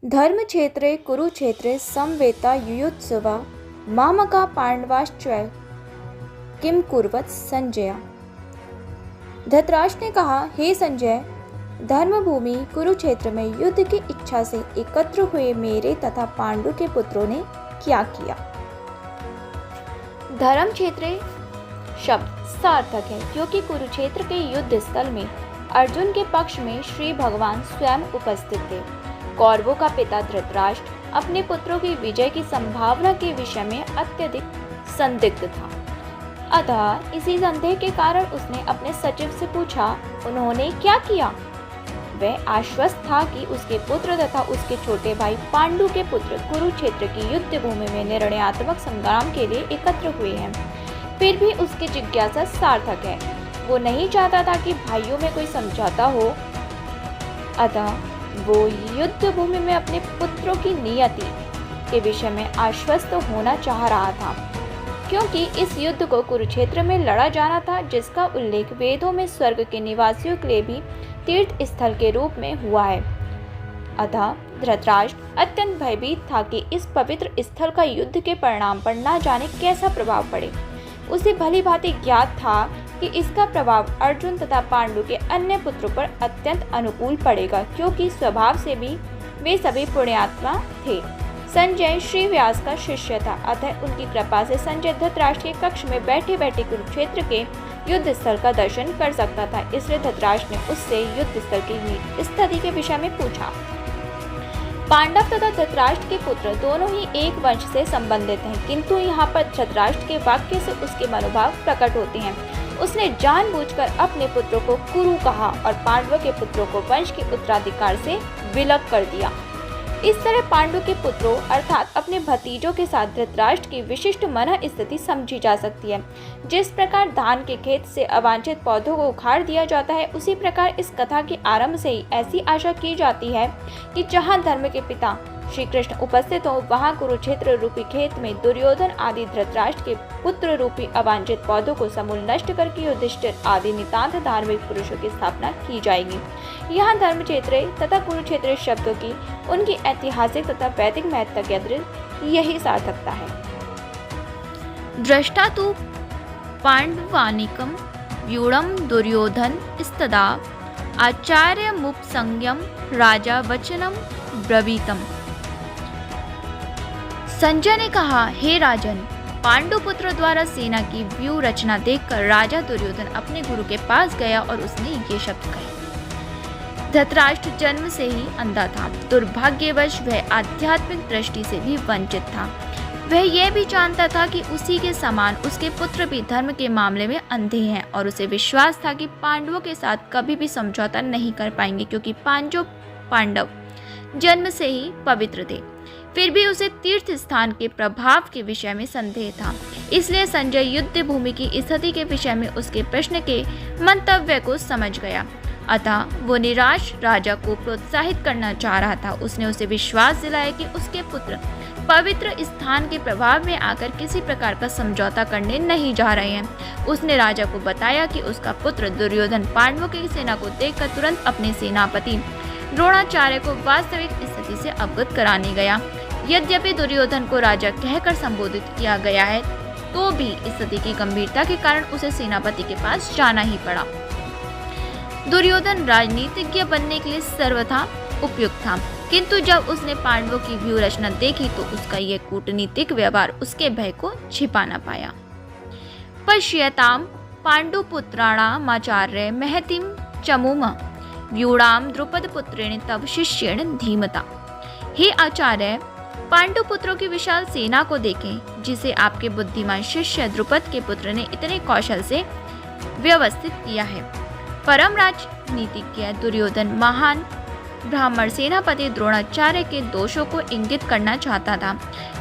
धर्मक्षेत्रे कुरुक्षेत्रे समवेता युयुत्सवा मामका पांडवाश्च किम कुर्वत संजय। धृतराष्ट्र ने कहा, हे संजय, धर्मभूमि कुरुक्षेत्र में युद्ध की इच्छा से एकत्र हुए मेरे तथा पांडु के पुत्रों ने क्या किया। धर्मक्षेत्रे शब्द सार्थक है क्योंकि कुरुक्षेत्र के युद्ध स्थल में अर्जुन के पक्ष में श्री भगवान स्वयं उपस्थित थे। कौरवों का पिता धृतराष्ट्र अपने पुत्रों की विजय की संभावना के विषय में अत्यधिक संदिग्ध था। अतः इसी संदेह के कारण उसने अपने सचिव से पूछा, उन्होंने क्या किया। वह आश्वस्त था कि उसके पुत्र तथा उसके छोटे भाई पांडु के पुत्र कुरुक्षेत्र की युद्ध भूमि में निर्णयात्मक संग्राम के लिए एकत्र हुए हैं। फिर भी उसकी जिज्ञासा सार्थक है। वो नहीं चाहता था कि भाइयों में कोई समझौता हो, अतः वो युद्ध भूमि में अपने पुत्रों की नियति के विषय में आश्वस्त होना चाह रहा था, क्योंकि इस युद्ध को कुरुक्षेत्र में लड़ा जाना था, जिसका उल्लेख वेदों में स्वर्ग के निवासियों के लिए भी तीर्थ स्थल के रूप में हुआ है। अतः धृतराष्ट्र अत्यंत भयभीत था कि इस पवित्र स्थल का युद्ध के परिणाम पर न जाने कैसा प्रभाव पड़े। उसे भली भांति ज्ञात था कि इसका प्रभाव अर्जुन तथा पांडु के अन्य पुत्रों पर अत्यंत अनुकूल पड़ेगा, क्योंकि स्वभाव से भी वे सभी पुण्यात्मा थे। संजय श्री व्यास का शिष्य था, अतः उनकी कृपा से संजय धृतराष्ट्र के कक्ष में बैठे बैठे कुरुक्षेत्र के युद्ध स्थल का दर्शन कर सकता था। इसलिए धृतराष्ट्र ने उससे युद्ध स्थल की स्थिति के विषय में पूछा। पांडव तथा धृतराष्ट्र के पुत्र दोनों ही एक वंश से संबंधित हैं, किंतु यहाँ पर धृतराष्ट्र के वाक्य से उसके मनोभाव प्रकट होते हैं। उसने जानबूझकर अपने पुत्रों को कुरु कहा और पांडवों के पुत्रों को वंश के उत्तराधिकार से विलग कर दिया। इस तरह पांडु के पुत्रों अर्थात अपने भतीजों के साथ धृतराष्ट्र की विशिष्ट मन स्थिति समझी जा सकती है। जिस प्रकार धान के खेत से अवांछित पौधों को उखाड़ दिया जाता है, उसी प्रकार इस कथा के आरंभ से ही ऐसी आशा की जाती है कि जहां धर्म के पिता श्री कृष्ण उपस्थित हो, वहां कुरुक्षेत्र रूपी खेत में दुर्योधन आदि धृतराष्ट्र के पुत्र रूपी अवांछित पौधों को समूल नष्ट करके युधिष्ठिर आदि नितांत धार्मिक पुरुषों की स्थापना की जाएगी। यहाँ धर्मक्षेत्र तथा कुरुक्षेत्र शब्दों की उनकी ऐतिहासिक तथा वैदिक महत्ता के अतिरिक्त यही सार्थकता है। दृष्टा तु पांडवानिकं व्यूढ़ं दुर्योधन स्तदा आचार्यमुपसंज्ञं राजा वचनम ब्रवीतम। संजय ने कहा, हे राजन, पांडु पुत्र द्वारा सेना की व्यूह रचना देखकर राजा दुर्योधन अपने गुरु के पास गया और उसने ये शब्द कहे। धृतराष्ट्र जन्म से ही अंधा था। दुर्भाग्यवश वह आध्यात्मिक दृष्टि से भी वंचित था। वह यह भी जानता था कि उसी के समान उसके पुत्र भी धर्म के मामले में अंधे हैं और उसे विश्वास था कि पांडवों के साथ कभी भी समझौता नहीं कर पाएंगे, क्योंकि पांडव जन्म से ही पवित्र थे। फिर भी उसे तीर्थ स्थान के प्रभाव के विषय में संदेह था। इसलिए संजय युद्ध भूमि की स्थिति के विषय में उसके प्रश्न के मंतव्य को समझ गया। अतः वो निराश राजा को प्रोत्साहित करना चाह रहा था। उसने उसे विश्वास दिलाया कि उसके पुत्र पवित्र स्थान के प्रभाव में आकर किसी प्रकार का समझौता करने नहीं जा रहे हैं। उसने राजा को बताया कि उसका पुत्र दुर्योधन पांडवों की सेना को देखकर तुरंत अपने सेनापति द्रोणाचार्य को वास्तविक स्थिति से अवगत कराने गया। यद्यपि दुर्योधन को राजा कहकर संबोधित किया गया है, तो भी स्थिति की गंभीरता के कारण उसे सेनापति के पास जाना ही पड़ा। दुर्योधन राजनीतिज्ञ बनने के लिए सर्वथा उपयुक्त था, किंतु जब उसने पांडवों की व्यूह रचना देखी तो उसका यह कूटनीतिक व्यवहार उसके भय को छिपा न पाया। पश्यताम पांडुपुत्राणामाचार्य महतिम चमुम व्यूढ़ाम द्रुपद पुत्रेण तव शिष्येण धीमता। हे आचार्य, पांडु पुत्रों की विशाल सेना को देखें, जिसे आपके बुद्धिमान शिष्य द्रुपद के पुत्र ने इतने कौशल से व्यवस्थित किया है। परम राजनीतिज्ञ दुर्योधन महान ब्राह्मण सेनापति द्रोणाचार्य के दोषों को इंगित करना चाहता था।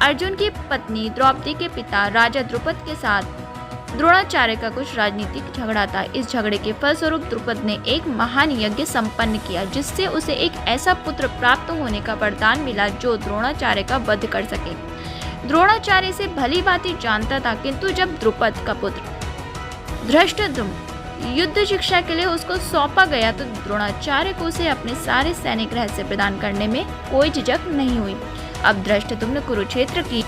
अर्जुन की पत्नी द्रौपदी के पिता राजा द्रुपद के साथ द्रोणाचार्य का कुछ राजनीतिक झगड़ा था। इस झगड़े के फलस्वरूप द्रुपद ने एक महान यज्ञ संपन्न किया, जिससे उसे एक ऐसा पुत्र प्राप्त होने का वरदान मिला जो द्रोणाचार्य का वध कर सके। द्रोणाचार्य से भली भांति जानता था, किंतु जब द्रुपद का पुत्र धृष्टद्युम्न युद्ध शिक्षा के लिए उसको सौंपा गया तो द्रोणाचार्य को उसे अपने सारे सैनिक रहस्य प्रदान करने में कोई झिझक नहीं हुई। अब धृष्टद्युम्न कुरुक्षेत्र की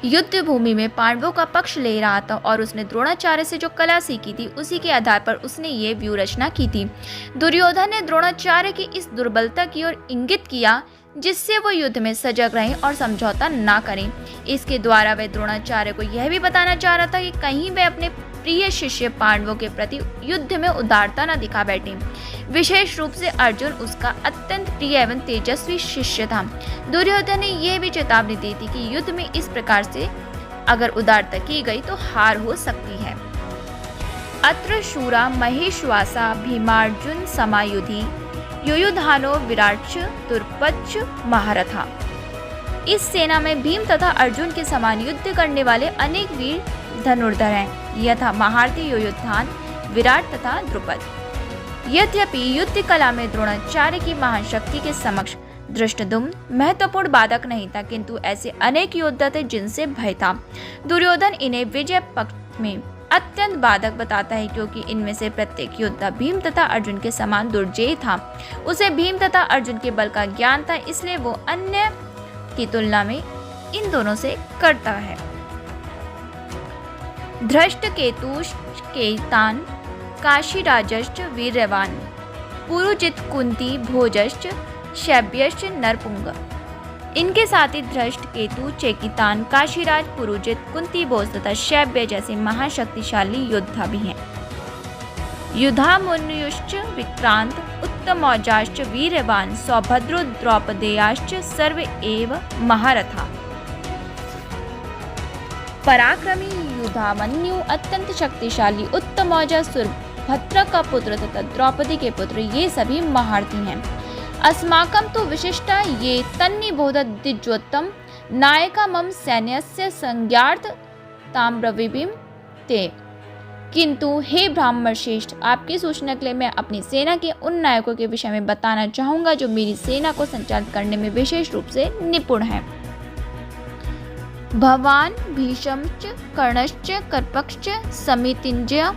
युद्ध भूमि में पांडवों का पक्ष ले रहा था और उसने द्रोणाचार्य से जो कला सीखी थी उसी के आधार पर उसने ये व्यूह रचना की थी। दुर्योधन ने द्रोणाचार्य की इस दुर्बलता की ओर इंगित किया जिससे वो युद्ध में सजग रहें और समझौता ना करें। इसके द्वारा वह द्रोणाचार्य को यह भी बताना चाह रहा था कि कहीं वह अपने प्रिय शिष्य पांडवों के प्रति युद्ध में उदारता न दिखा बैठे। विशेष रूप से अर्जुन उसका अत्यंत प्रिय एवं तेजस्वी शिष्य था। दुर्योधन ने यह भी चेतावनी दी थी कि युद्ध में इस प्रकार से अगर उदारता की गई तो हार हो सकती है। अत्र शूरा महेश्वासा भीमार्जुन समायुधि युयुधानो विराट्च तुर्पच्च महारथा। इस सेना में भीम तथा अर्जुन के समान युद्ध करने वाले अनेक वीर धनुर्धर हैं, यथा महारथी युयुधान, विराट तथा द्रुपद। यद्यपि युद्ध कला में द्रोणाचार्य की महान शक्ति के समक्ष धृष्टद्युम्न महत्वपूर्ण बाधक नहीं था, किंतु ऐसे अनेक योद्धा थे जिनसे भय था। दुर्योधन इन्हें विजय पक्ष में अत्यंत बाधक बताता है क्योंकि इनमें से प्रत्येक योद्धा भीम तथा अर्जुन के समान दुर्जय था। उसे भीम तथा अर्जुन के बल का ज्ञान था, इसलिए वो अन्य की तुलना में इन दोनों से करता है। धृष्ट केतुष केतान काशीराजश्च वीर्यवान पुरुजित कुंती भोजश्च शैब्यश्च नरपुंग। इनके साथ ही धृष्ट केतु चेकितान काशीराज पुरुजित कुंती भोज तथा शैब्य जैसे महाशक्तिशाली योद्धा भी हैं। युधामन्युश्च विक्रांत उत्तमौजाश्च वीर्यवान सौभद्रो द्रौपदेयाश्च सर्व एव महारथा। पराक्रमी युधामन्यु अत्यंत शक्तिशाली, उत्तमौजा सुभद्रा का पुत्र तथा द्रौपदी के पुत्र ये सभी महारथी हैं। अस्माकं तु विशिष्टा ये तन्निबोधद्विजोत्तम नायका मम सैन्यस्य संज्ञार्थ ताम्रविभिम ते। किंतु हे ब्राह्मण श्रेष्ठ, आपकी सूचना के लिए मैं अपनी सेना के उन नायकों के विषय में बताना चाहूंगा जो मेरी सेना को संचालित करने में विशेष रूप से निपुण हैं। भवान भीष्मश्च कर्णश्च कर्पश्च समितिंजय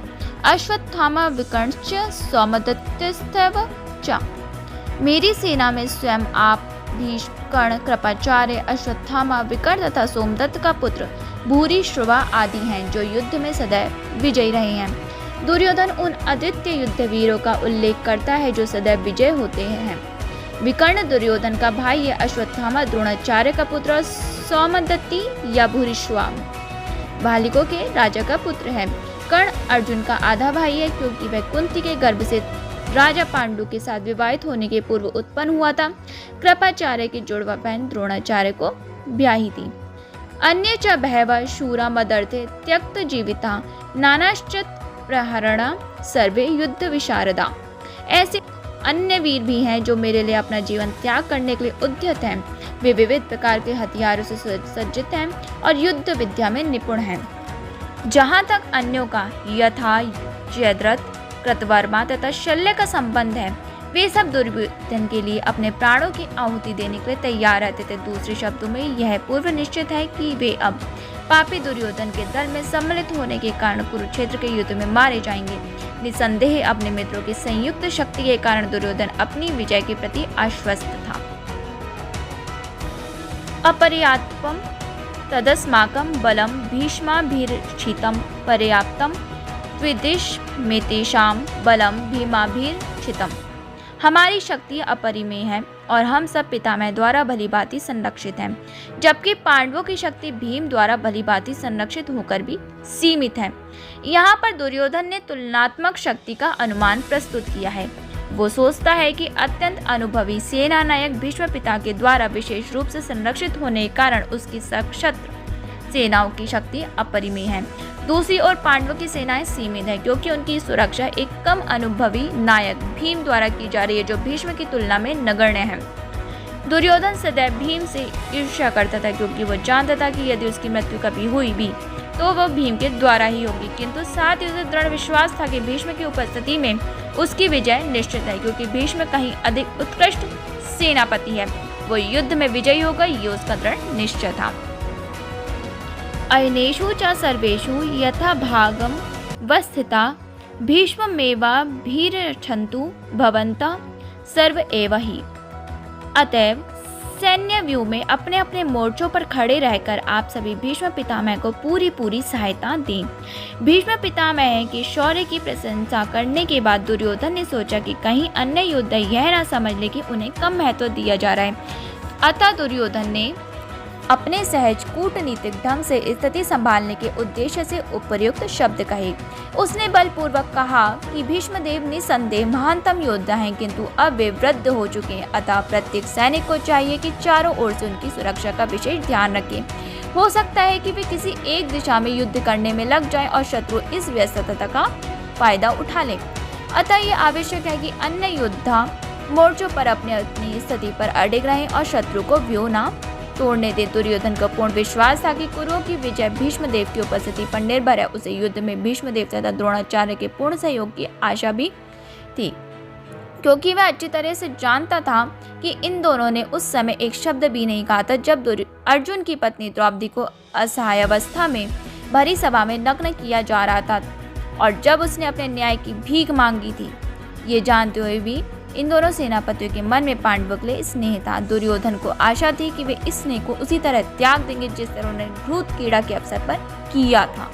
अश्वत्थामा विकर्णश्च सौमदत्तस्तव च। मेरी सेना में स्वयं आप, भीष्म, कर्ण, कृपाचार्य, अश्वत्थामा, विकर्ण तथा सोमदत्त का पुत्र भूरिश्रवा आदि हैं जो युद्ध में सदैव विजयी रहे हैं। दुर्योधन उन अद्वितीय युद्धवीरों का उल्लेख करता है जो सदैव विजय होते हैं। विकर्ण दुर्योधन का भाई है, अश्वत्थामा द्रोणाचार्य का पुत्र, सौमदत्ती या भूरिश्रवा बालिकों के राजा का पुत्र है। कर्ण अर्जुन का आधा भाई है क्योंकि वह कुंती के गर्भ से राजा पांडु के साथ विवाहित होने के पूर्व उत्पन्न हुआ था। कृपाचार्य की जुड़वा बहन द्रोणाचार्य को ब्याही थी। अन्य च बहवः शूरा मदर्थे त्यक्त जीविता नानाश्च प्रहरणा सर्वे युद्ध विशारदा। ऐसे अन्य वीर भी हैं जो मेरे लिए अपना जीवन त्याग करने के लिए उद्यत हैं। वे विविध प्रकार के हथियारों से सज्जित हैं और युद्ध विद्या में निपुण हैं। जहाँ तक अन्यों का यथा जयद्रथ, कृतवर्मा तथा शल्य का संबंध है, वे सब दुर्योधन के लिए अपने प्राणों की आहुति देने के लिए तैयार रहते थे। दूसरे शब्दों में यह पूर्व निश्चित है कि वे अब पापी दुर्योधन के दल में सम्मिलित होने के कारण कुरुक्षेत्र के युद्ध में मारे जाएंगे। निसंदेह अपने मित्रों की संयुक्त शक्ति के कारण दुर्योधन अपनी विजय के प्रति आश्वस्त था। अपर्याप्तम तदस्माकं बलम भीष्माभिरक्षितं पर्याप्तम त्विदिशमेतेषां बलम भीमाभिरक्षितम्। हमारी शक्ति अपरिमेय है और हम सब पितामह द्वारा भलीभांति संरक्षित हैं, जबकि पांडवों की शक्ति भीम द्वारा भलीभांति संरक्षित होकर भी सीमित है। यहाँ पर दुर्योधन ने तुलनात्मक शक्ति का अनुमान प्रस्तुत किया है। वो सोचता है कि अत्यंत अनुभवी सेना नायक भीष्म पिता के द्वारा विशेष रूप से संरक्षित होने के कारण उसकी सशस्त्र सेनाओं की शक्ति अपरिमेय है। दूसरी ओर पांडवों की सेनाएं सीमित है क्योंकि उनकी सुरक्षा एक कम अनुभवी नायक भीम द्वारा की जा रही है जो भीष्म की तुलना में नगण्य है। दुर्योधन सदैव भीम से ईर्ष्या करता था क्योंकि वो जानता था कि यदि उसकी मृत्यु कभी हुई भी तो वह भीम के द्वारा ही होगी, किंतु साथ ही उसे दृढ़ विश्वास था कि भीष्म की उपस्थिति में उसकी विजय निश्चित है क्योंकि भीष्म कहीं अधिक उत्कृष्ट सेनापति है। वो युद्ध में विजयी होगा, ये उसका दृढ़ निश्चय था। अयनेषु च सर्वेषु यथा भागम वस्थिता भीष्ममेवा भीरक्षन्तु भवन्तः सर्व एव हि। अतएव सैन्य व्यू में अपने अपने मोर्चों पर खड़े रहकर आप सभी भीष्म पितामह को पूरी सहायता दें। भीष्म पितामह के शौर्य की प्रशंसा करने के बाद दुर्योधन ने सोचा कि कहीं अन्य योद्धा यह ना समझ ले कि उन्हें कम महत्व दिया जा रहा है। अतः दुर्योधन ने अपने सहज कूटनीतिक ढंग से स्थिति संभालने के उद्देश्य से उपयुक्त शब्द कहे। उसने बलपूर्वक कहा कि भीष्मदेव निसंदेह महानतम योद्धा हैं, किंतु अब वे वृद्ध हो चुके हैं। अतः प्रत्येक सैनिक को चाहिए कि चारों ओर से उनकी सुरक्षा का विशेष ध्यान रखें। हो सकता है कि वे किसी एक दिशा में युद्ध करने में लग जाएं और शत्रु इस व्यस्तता का फायदा उठा लें। अतः ये आवश्यक है कि अन्य योद्धा मोर्चों पर अपनी स्थिति पर अडिग रहें और शत्रु को व्यूह न तोड़ने दे। दुर्योधन को पूर्ण विश्वास था कि कौरवों की विजय भीष्मदेव की उपस्थिति पर निर्भर है। उसे युद्ध में भीष्मदेव तथा द्रोणाचार्य के पूर्ण सहयोग की आशा भी थी, क्योंकि वह अच्छी तरह से जानता था कि इन दोनों ने उस समय एक शब्द भी नहीं कहा था जब अर्जुन की पत्नी द्रौपदी को असहाय अवस्था में भरी सभा में नग्न किया जा रहा था और जब उसने अपने न्याय की भीख मांगी थी। ये जानते हुए भी इन दोनों सेनापतियों के मन में पांडवों के लिए स्नेह था। दुर्योधन को आशा थी कि वे इस स्नेह को उसी तरह त्याग देंगे जिस तरह उन्होंने घृत कीड़ा के अवसर पर किया था।